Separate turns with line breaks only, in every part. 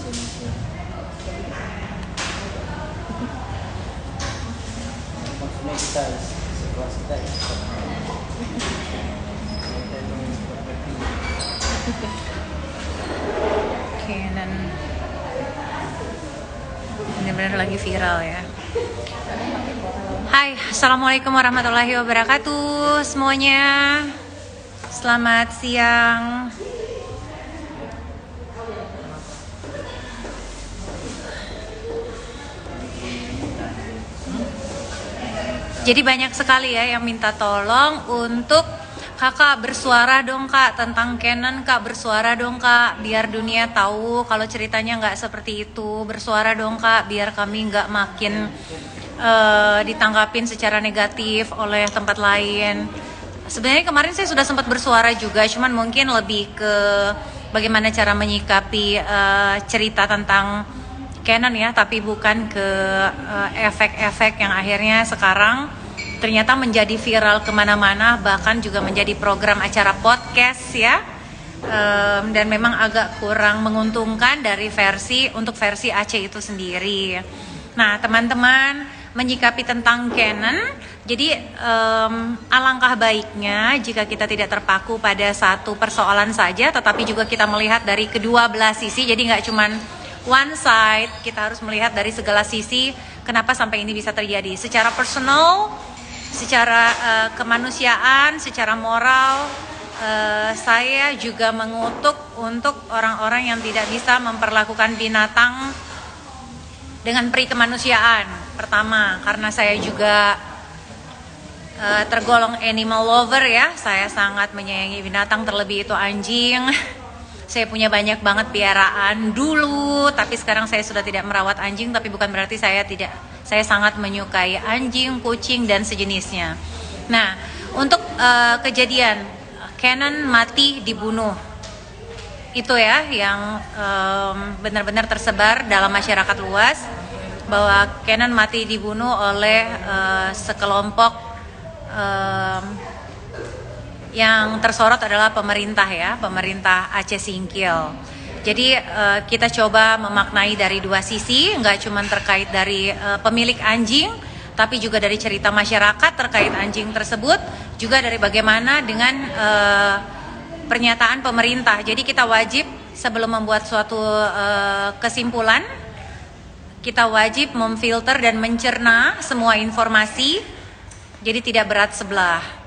Maksudnya kita sekelas kita ya.
Canon benar-benar lagi viral ya. Hai, assalamualaikum warahmatullahi wabarakatuh semuanya. Selamat siang. Jadi banyak sekali ya yang minta tolong untuk kakak bersuara dong kak tentang Canon, kak bersuara dong kak biar dunia tahu kalau ceritanya nggak seperti itu, bersuara dong kak biar kami nggak makin ditanggapin secara negatif oleh tempat lain. Sebenarnya kemarin saya sudah sempat bersuara juga, cuman mungkin lebih ke bagaimana cara menyikapi cerita tentang Canon ya, tapi bukan ke efek-efek yang akhirnya sekarang ternyata menjadi viral kemana-mana, bahkan juga menjadi program acara podcast ya. Dan memang agak kurang menguntungkan dari versi Aceh itu sendiri. Nah teman-teman, menyikapi tentang Canon, jadi alangkah baiknya jika kita tidak terpaku pada satu persoalan saja, tetapi juga kita melihat dari kedua belah sisi. Jadi nggak cuman one side, kita harus melihat dari segala sisi kenapa sampai ini bisa terjadi. Secara personal, secara kemanusiaan, secara moral, saya juga mengutuk untuk orang-orang yang tidak bisa memperlakukan binatang dengan peri kemanusiaan. Pertama, karena saya juga tergolong animal lover ya, saya sangat menyayangi binatang, terlebih itu anjing. Saya punya banyak banget piaraan dulu, tapi sekarang saya sudah tidak merawat anjing, tapi bukan berarti saya sangat menyukai anjing, kucing dan sejenisnya. Nah, untuk kejadian Canon mati dibunuh itu ya yang benar-benar tersebar dalam masyarakat luas, bahwa Canon mati dibunuh oleh sekelompok yang tersorot adalah pemerintah ya, pemerintah Aceh Singkil. Jadi kita coba memaknai dari dua sisi, nggak cuma terkait dari pemilik anjing, tapi juga dari cerita masyarakat terkait anjing tersebut, juga dari bagaimana dengan pernyataan pemerintah. Jadi kita wajib sebelum membuat suatu kesimpulan, kita wajib memfilter dan mencerna semua informasi, jadi tidak berat sebelah.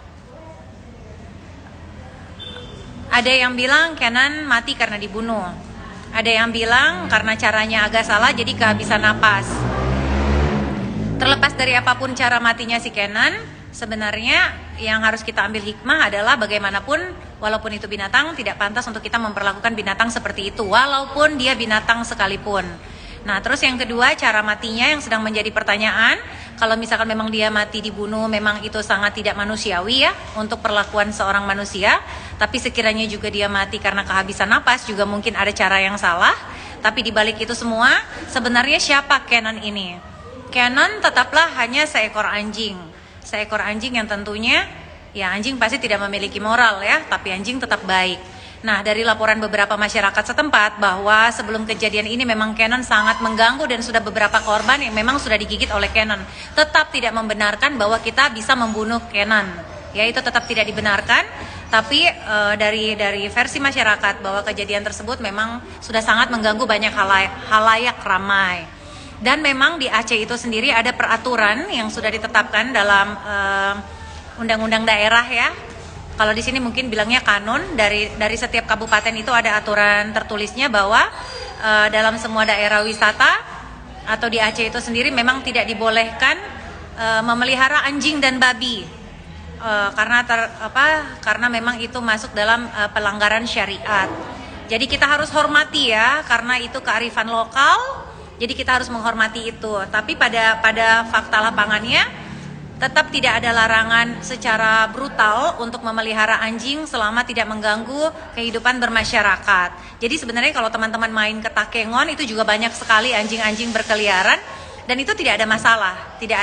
Ada yang bilang Canon mati karena dibunuh. Ada yang bilang karena caranya agak salah jadi kehabisan napas. Terlepas dari apapun cara matinya si Canon, sebenarnya yang harus kita ambil hikmah adalah bagaimanapun walaupun itu binatang, tidak pantas untuk kita memperlakukan binatang seperti itu walaupun dia binatang sekalipun. Nah terus yang kedua, cara matinya yang sedang menjadi pertanyaan. Kalau misalkan memang dia mati dibunuh, memang itu sangat tidak manusiawi ya untuk perlakuan seorang manusia. Tapi sekiranya juga dia mati karena kehabisan napas, juga mungkin ada cara yang salah. Tapi dibalik itu semua, sebenarnya siapa Canon ini? Canon tetaplah hanya seekor anjing. Seekor anjing yang tentunya, ya anjing pasti tidak memiliki moral ya, tapi anjing tetap baik. Nah, dari laporan beberapa masyarakat setempat bahwa sebelum kejadian ini memang Canon sangat mengganggu dan sudah beberapa korban yang memang sudah digigit oleh Canon. Tetap tidak membenarkan bahwa kita bisa membunuh Canon. Ya, itu tetap tidak dibenarkan. Tapi dari versi masyarakat bahwa kejadian tersebut memang sudah sangat mengganggu banyak halayak ramai. Dan memang di Aceh itu sendiri ada peraturan yang sudah ditetapkan dalam undang-undang daerah ya. Kalau di sini mungkin bilangnya kanun, dari setiap kabupaten itu ada aturan tertulisnya bahwa dalam semua daerah wisata atau di Aceh itu sendiri memang tidak dibolehkan memelihara anjing dan babi karena memang itu masuk dalam pelanggaran syariat. Jadi kita harus hormati ya, karena itu kearifan lokal. Jadi kita harus menghormati itu. Tapi pada fakta lapangannya tetap tidak ada larangan secara brutal untuk memelihara anjing selama tidak mengganggu kehidupan bermasyarakat. Jadi sebenarnya kalau teman-teman main ke Takengon itu juga banyak sekali anjing-anjing berkeliaran dan itu tidak ada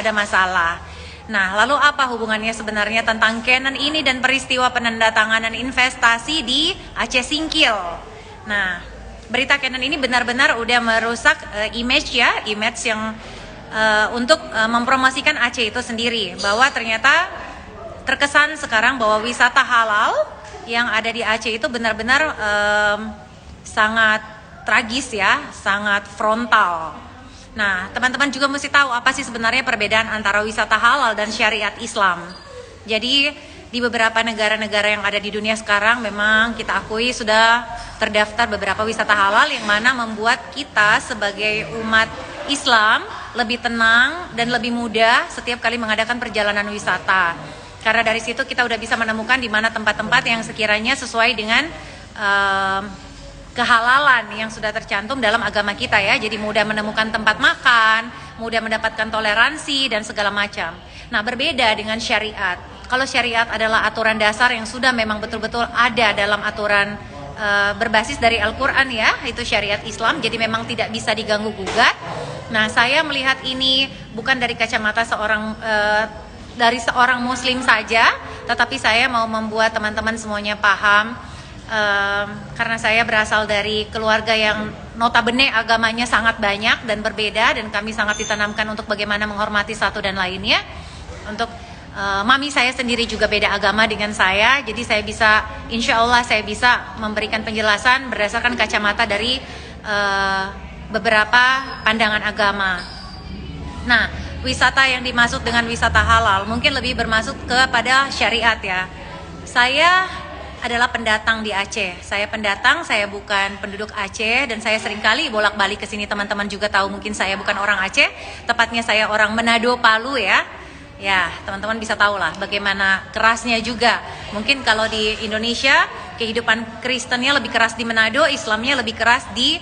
masalah. Nah, lalu apa hubungannya sebenarnya tentang Canon ini dan peristiwa penandatanganan investasi di Aceh Singkil? Nah, berita Canon ini benar-benar udah merusak image yang untuk mempromosikan Aceh itu sendiri, bahwa ternyata terkesan sekarang bahwa wisata halal yang ada di Aceh itu benar-benar sangat tragis ya, sangat frontal. Nah, teman-teman juga mesti tahu apa sih sebenarnya perbedaan antara wisata halal dan syariat Islam. Jadi di beberapa negara-negara yang ada di dunia sekarang memang kita akui sudah terdaftar beberapa wisata halal yang mana membuat kita sebagai umat Islam lebih tenang dan lebih mudah setiap kali mengadakan perjalanan wisata. Karena dari situ kita udah bisa menemukan di mana tempat-tempat yang sekiranya sesuai dengan kehalalan yang sudah tercantum dalam agama kita ya. Jadi mudah menemukan tempat makan, mudah mendapatkan toleransi dan segala macam. Nah, berbeda dengan syariat. Kalau syariat adalah aturan dasar yang sudah memang betul-betul ada dalam aturan berbasis dari Al-Quran ya, itu syariat Islam, jadi memang tidak bisa diganggu-gugat. Nah, saya melihat ini bukan dari kacamata dari seorang muslim saja, tetapi saya mau membuat teman-teman semuanya paham, karena saya berasal dari keluarga yang notabene agamanya sangat banyak dan berbeda, dan kami sangat ditanamkan untuk bagaimana menghormati satu dan lainnya. Untuk mami saya sendiri juga beda agama dengan saya, jadi saya bisa, insya Allah saya bisa memberikan penjelasan berdasarkan kacamata dari beberapa pandangan agama. Nah, wisata yang dimaksud dengan wisata halal mungkin lebih bermaksud kepada syariat ya. Saya adalah pendatang di Aceh. Saya pendatang, saya bukan penduduk Aceh, dan saya seringkali bolak-balik ke sini. Teman-teman juga tahu mungkin saya bukan orang Aceh, tepatnya saya orang Manado, Palu ya. Ya, teman-teman bisa tahu lah bagaimana kerasnya juga. Mungkin kalau di Indonesia kehidupan Kristennya lebih keras di Manado, Islamnya lebih keras di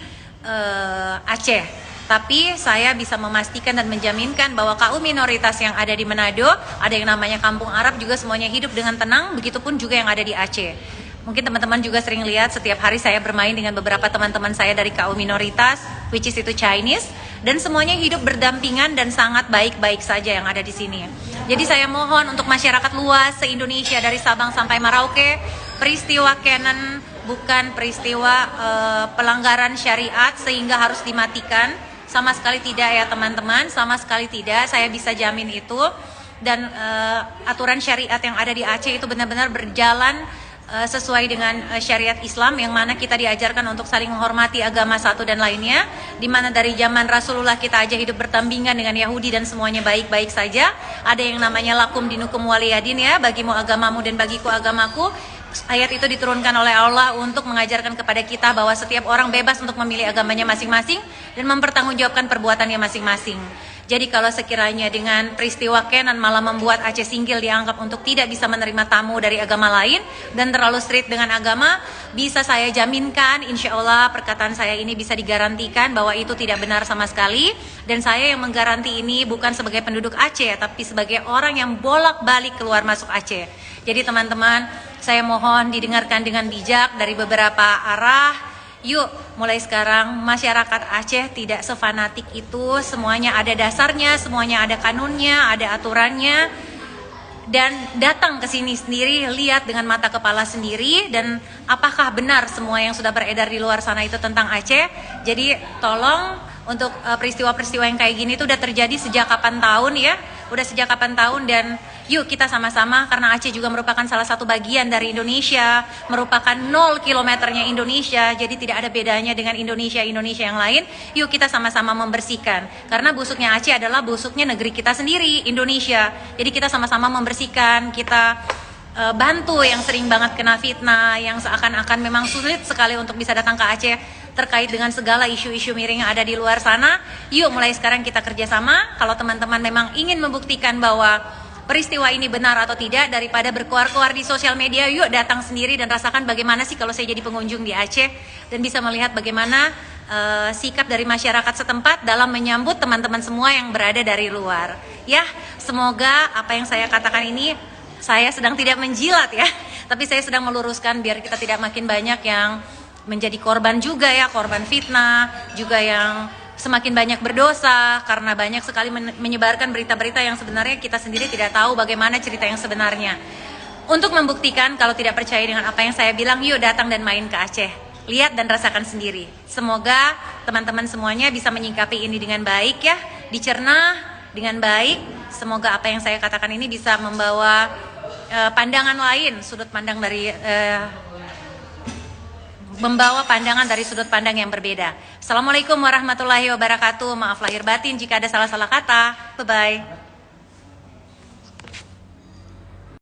Aceh. Tapi saya bisa memastikan dan menjaminkan bahwa kaum minoritas yang ada di Manado, ada yang namanya kampung Arab juga semuanya hidup dengan tenang, begitupun juga yang ada di Aceh. Mungkin teman-teman juga sering lihat setiap hari saya bermain dengan beberapa teman-teman saya dari kaum minoritas, which is itu Chinese, dan semuanya hidup berdampingan dan sangat baik-baik saja yang ada di sini. Jadi saya mohon untuk masyarakat luas se-Indonesia dari Sabang sampai Merauke, peristiwa Canon bukan peristiwa pelanggaran syariat sehingga harus dimatikan. Sama sekali tidak ya teman-teman, sama sekali tidak, saya bisa jamin itu. Dan aturan syariat yang ada di Aceh itu benar-benar berjalan sesuai dengan syariat Islam, yang mana kita diajarkan untuk saling menghormati agama satu dan lainnya, di mana dari zaman Rasulullah kita aja hidup berdampingan dengan Yahudi dan semuanya baik-baik saja. Ada yang namanya lakum dinukum waliyadin ya, bagimu agamamu dan bagiku agamaku. Ayat itu diturunkan oleh Allah untuk mengajarkan kepada kita bahwa setiap orang bebas untuk memilih agamanya masing-masing dan mempertanggungjawabkan perbuatannya masing-masing. Jadi kalau sekiranya dengan peristiwa Canon malah membuat Aceh Singgil dianggap untuk tidak bisa menerima tamu dari agama lain dan terlalu strict dengan agama, bisa saya jaminkan insya Allah perkataan saya ini bisa digarantikan bahwa itu tidak benar sama sekali. Dan saya yang menggaranti ini bukan sebagai penduduk Aceh, tapi sebagai orang yang bolak-balik keluar masuk Aceh. Jadi teman-teman, saya mohon didengarkan dengan bijak dari beberapa arah. Yuk, mulai sekarang masyarakat Aceh tidak sefanatik itu, semuanya ada dasarnya, semuanya ada kanunnya, ada aturannya. Dan datang ke sini sendiri, lihat dengan mata kepala sendiri, dan apakah benar semua yang sudah beredar di luar sana itu tentang Aceh. Jadi tolong untuk peristiwa-peristiwa yang kayak gini itu udah terjadi sejak kapan tahun ya, udah sejak kapan tahun. Dan yuk kita sama-sama, karena Aceh juga merupakan salah satu bagian dari Indonesia, merupakan 0 kilometernya Indonesia, jadi tidak ada bedanya dengan Indonesia yang lain. Yuk kita sama-sama membersihkan, karena busuknya Aceh adalah busuknya negeri kita sendiri, Indonesia. Jadi kita sama-sama membersihkan, kita bantu yang sering banget kena fitnah, yang seakan-akan memang sulit sekali untuk bisa datang ke Aceh terkait dengan segala isu-isu miring yang ada di luar sana. Yuk mulai sekarang kita kerjasama. Kalau teman-teman memang ingin membuktikan bahwa peristiwa ini benar atau tidak, daripada berkuar-kuar di sosial media, yuk datang sendiri dan rasakan bagaimana sih kalau saya jadi pengunjung di Aceh dan bisa melihat bagaimana sikap dari masyarakat setempat dalam menyambut teman-teman semua yang berada dari luar. Ya, semoga apa yang saya katakan ini, saya sedang tidak menjilat ya, tapi saya sedang meluruskan biar kita tidak makin banyak yang menjadi korban juga ya, korban fitnah, juga yang semakin banyak berdosa karena banyak sekali menyebarkan berita-berita yang sebenarnya kita sendiri tidak tahu bagaimana cerita yang sebenarnya. Untuk membuktikan kalau tidak percaya dengan apa yang saya bilang, yuk datang dan main ke Aceh. lihat dan rasakan sendiri. Semoga teman-teman semuanya bisa menyikapi ini dengan baik ya, dicerna dengan baik. Semoga apa yang saya katakan ini bisa membawa pandangan lain, sudut pandang dari membawa pandangan dari sudut pandang yang berbeda. Assalamualaikum warahmatullahi wabarakatuh. Maaf lahir batin jika ada salah-salah kata. Bye-bye.